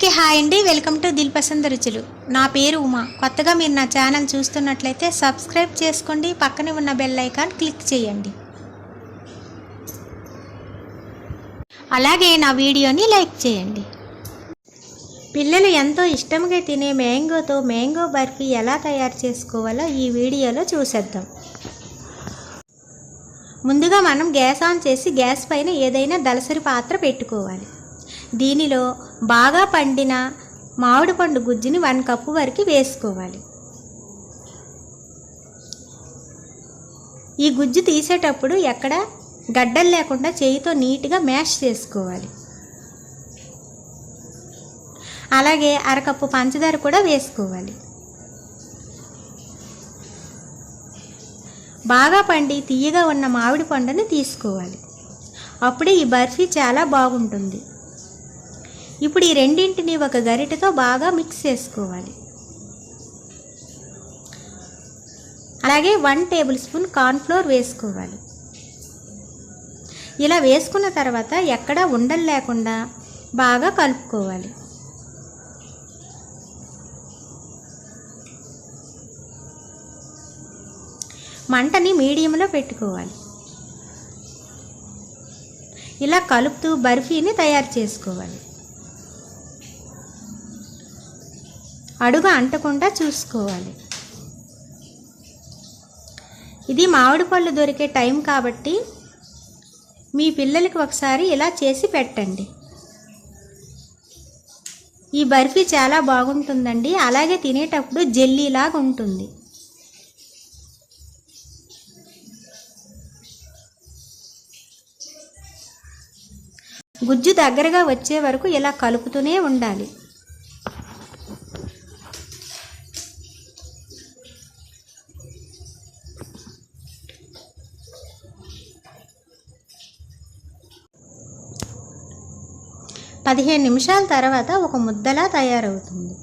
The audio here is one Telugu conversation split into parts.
అందరికీ హాయ్ అండి. వెల్కమ్ టు దిల్ పసంద్ రుచులు. నా పేరు ఉమా. కొత్తగా మీరు నా ఛానల్ చూస్తున్నట్లయితే సబ్స్క్రైబ్ చేసుకోండి, పక్కనే ఉన్న బెల్ ఐకాన్ క్లిక్ చేయండి, అలాగే నా వీడియోని లైక్ చేయండి. పిల్లలు ఎంతో ఇష్టంగా తినే మ్యాంగో బర్ఫీ ఎలా తయారు చేసుకోవాలో ఈ వీడియోలో చూసేద్దాం. ముందుగా మనం గ్యాస్ ఆన్ చేసి గ్యాస్ పైన ఏదైనా దలసరి పాత్ర పెట్టుకోవాలి. దీనిలో బాగా పండిన మామిడి పండు గుజ్జుని 1 కప్పు వరకు వేసుకోవాలి. ఈ గుజ్జు తీసేటప్పుడు ఎక్కడ గడ్డలు లేకుండా చేయితో నీట్గా మ్యాష్ చేసుకోవాలి. అలాగే 1/2 కప్పు పంచదార కూడా వేసుకోవాలి. బాగా పండి తీయగా ఉన్న మామిడి పండుని తీసుకోవాలి. అప్పుడే ఈ బర్ఫీ చాలా బాగుంటుంది. ఇప్పుడు ఈ రెండింటిని ఒక గరిటెతో బాగా మిక్స్ చేసుకోవాలి. అలాగే 1 టేబుల్ స్పూన్ కార్న్ఫ్లోర్ వేసుకోవాలి. ఇలా వేసుకున్న తర్వాత ఎక్కడా ఉండలు లేకుండా బాగా కలుపుకోవాలి. మంటని మీడియంలో పెట్టుకోవాలి. ఇలా కలుపుతూ బర్ఫీని తయారు చేసుకోవాలి. అడుగు అంటకుండా చూసుకోవాలి. ఇది మామిడి పళ్ళు దొరికే టైం కాబట్టి మీ పిల్లలకి ఒకసారి ఇలా చేసి పెట్టండి. ఈ బర్ఫీ చాలా బాగుంటుందండి. అలాగే తినేటప్పుడు జెల్లీలాగా ఉంటుంది. గుజ్జు దగ్గరగా వచ్చే వరకు ఇలా కలుపుతూనే ఉండాలి. పదిహేను నిమిషాల తర్వాత ఒక ముద్దలా తయారవుతుంది.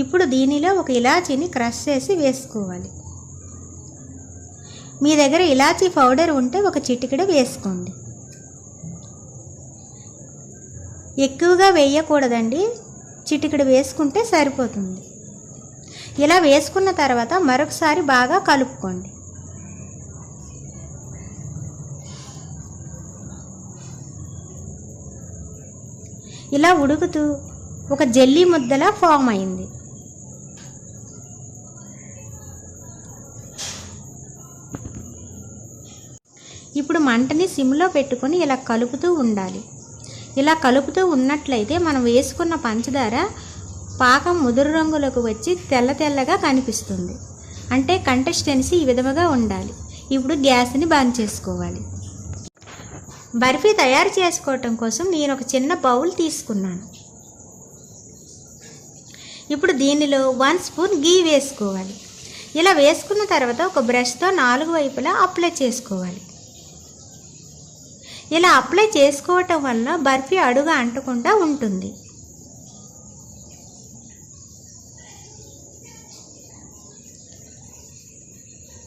ఇప్పుడు దీనిలో ఒక ఇలాచీని క్రష్ చేసి వేసుకోవాలి. మీ దగ్గర ఇలాచీ పౌడర్ ఉంటే ఒక చిటికెడు వేసుకోండి. ఎక్కువగా వేయకూడదండి, చిటికెడు వేసుకుంటే సరిపోతుంది. ఇలా వేసుకున్న తర్వాత మరొకసారి బాగా కలుపుకోండి. ఇలా ఉడుకుతూ ఒక జెల్లీ ముద్దలా ఫామ్ అయింది. ఇప్పుడు మంటని సిమ్లో పెట్టుకొని ఇలా కలుపుతూ ఉండాలి. ఇలా కలుపుతూ ఉన్నట్లయితే మనం వేసుకున్న పంచదార పాకం ముదురు రంగులోకి వచ్చి తెల్లగా కనిపిస్తుంది. అంటే కన్సిస్టెన్సీ ఈ విధముగా ఉండాలి. ఇప్పుడు గ్యాస్ని బంద్ చేసుకోవాలి. బర్ఫీ తయారు చేసుకోవటం కోసం నేను ఒక చిన్న బౌల్ తీసుకున్నాను. ఇప్పుడు దీనిలో 1 స్పూన్ గీ వేసుకోవాలి. ఇలా వేసుకున్న తర్వాత ఒక బ్రష్తో 4 వైపులా అప్లై చేసుకోవాలి. ఇలా అప్లై చేసుకోవటం వల్ల బర్ఫీ అడుగు అంటకుండా ఉంటుంది.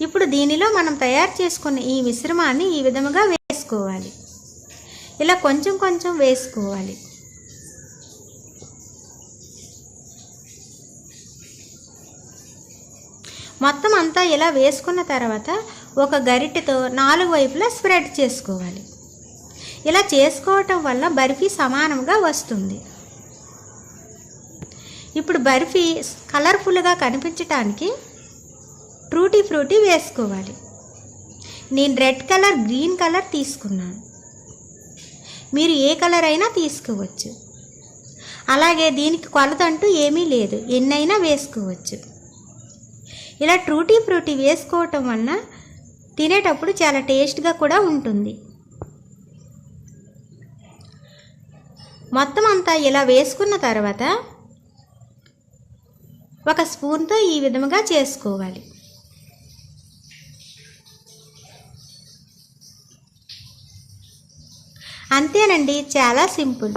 ఇప్పుడు దీనిలో మనం తయారు చేసుకున్న ఈ మిశ్రమాన్ని ఈ విధముగా వేసుకోవాలి. ఇలా కొంచెం కొంచెం వేసుకోవాలి. మొత్తం అంతా ఇలా వేసుకున్న తర్వాత ఒక గరిటెతో 4 వైపులా స్ప్రెడ్ చేసుకోవాలి. ఇలా చేసుకోవటం వల్ల బర్ఫీ సమానంగా వస్తుంది. ఇప్పుడు బర్ఫీ కలర్ఫుల్గా కనిపించటానికి టూటీ ఫ్రూటీ వేసుకోవాలి. నేను రెడ్ కలర్, గ్రీన్ కలర్ తీసుకున్నాను. మీరు ఏ కలర్ అయినా తీసుకోవచ్చు. అలాగే దీనికి కొలత అంటూ ఏమీ లేదు, ఎన్నైనా వేసుకోవచ్చు. ఇలా టూటీ ఫ్రూటీ వేసుకోవటం వలన తినేటప్పుడు చాలా టేస్ట్గా కూడా ఉంటుంది. మొత్తం అంతా ఇలా వేసుకున్న తర్వాత ఒక స్పూన్తో ఈ విధముగా చేసుకోవాలి. అంతేనండి, చాలా సింపుల్.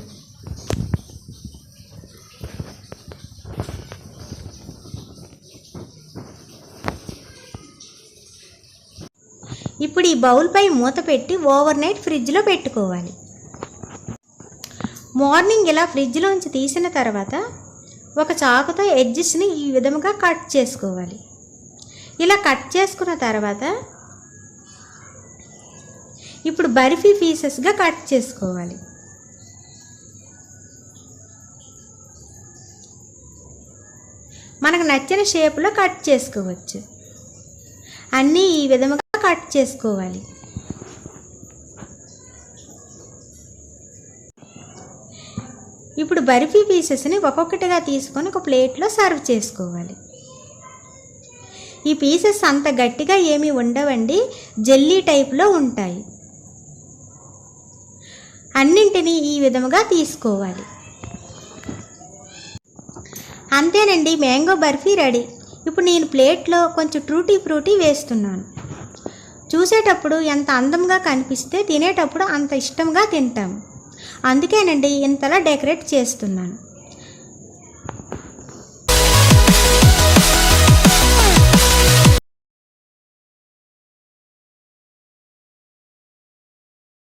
ఇప్పుడు ఈ బౌల్పై మూత పెట్టి ఓవర్ నైట్ ఫ్రిడ్జ్లో పెట్టుకోవాలి. మార్నింగ్ ఇలా ఫ్రిడ్జ్లోంచి తీసిన తర్వాత ఒక చాకుతో ఎడ్జెస్ని ఈ విధముగా కట్ చేసుకోవాలి. ఇలా కట్ చేసుకున్న తర్వాత ఇప్పుడు బర్ఫీ పీసెస్గా కట్ చేసుకోవాలి. మనకు నచ్చిన షేప్లో కట్ చేసుకోవచ్చు. అన్నీ ఈ విధముగా కట్ చేసుకోవాలి. ఇప్పుడు బర్ఫీ పీసెస్ని ఒక్కొక్కటిగా తీసుకొని ఒక ప్లేట్లో సర్వ్ చేసుకోవాలి. ఈ పీసెస్ అంత గట్టిగా ఏమీ ఉండవండి, జెల్లీ టైప్లో ఉంటాయి. అన్నింటినీ ఈ విధముగా తీసుకోవాలి. అంతేనండి, మ్యాంగో బర్ఫీ రెడీ. ఇప్పుడు నేను ప్లేట్లో కొంచెం ట్రూటీ ఫ్రూటీ వేస్తున్నాను. చూసేటప్పుడు ఎంత అందంగా కనిపిస్తే తినేటప్పుడు అంత ఇష్టంగా తింటాము. అందుకేనండి ఇంతలా డెకరేట్ చేస్తున్నాను.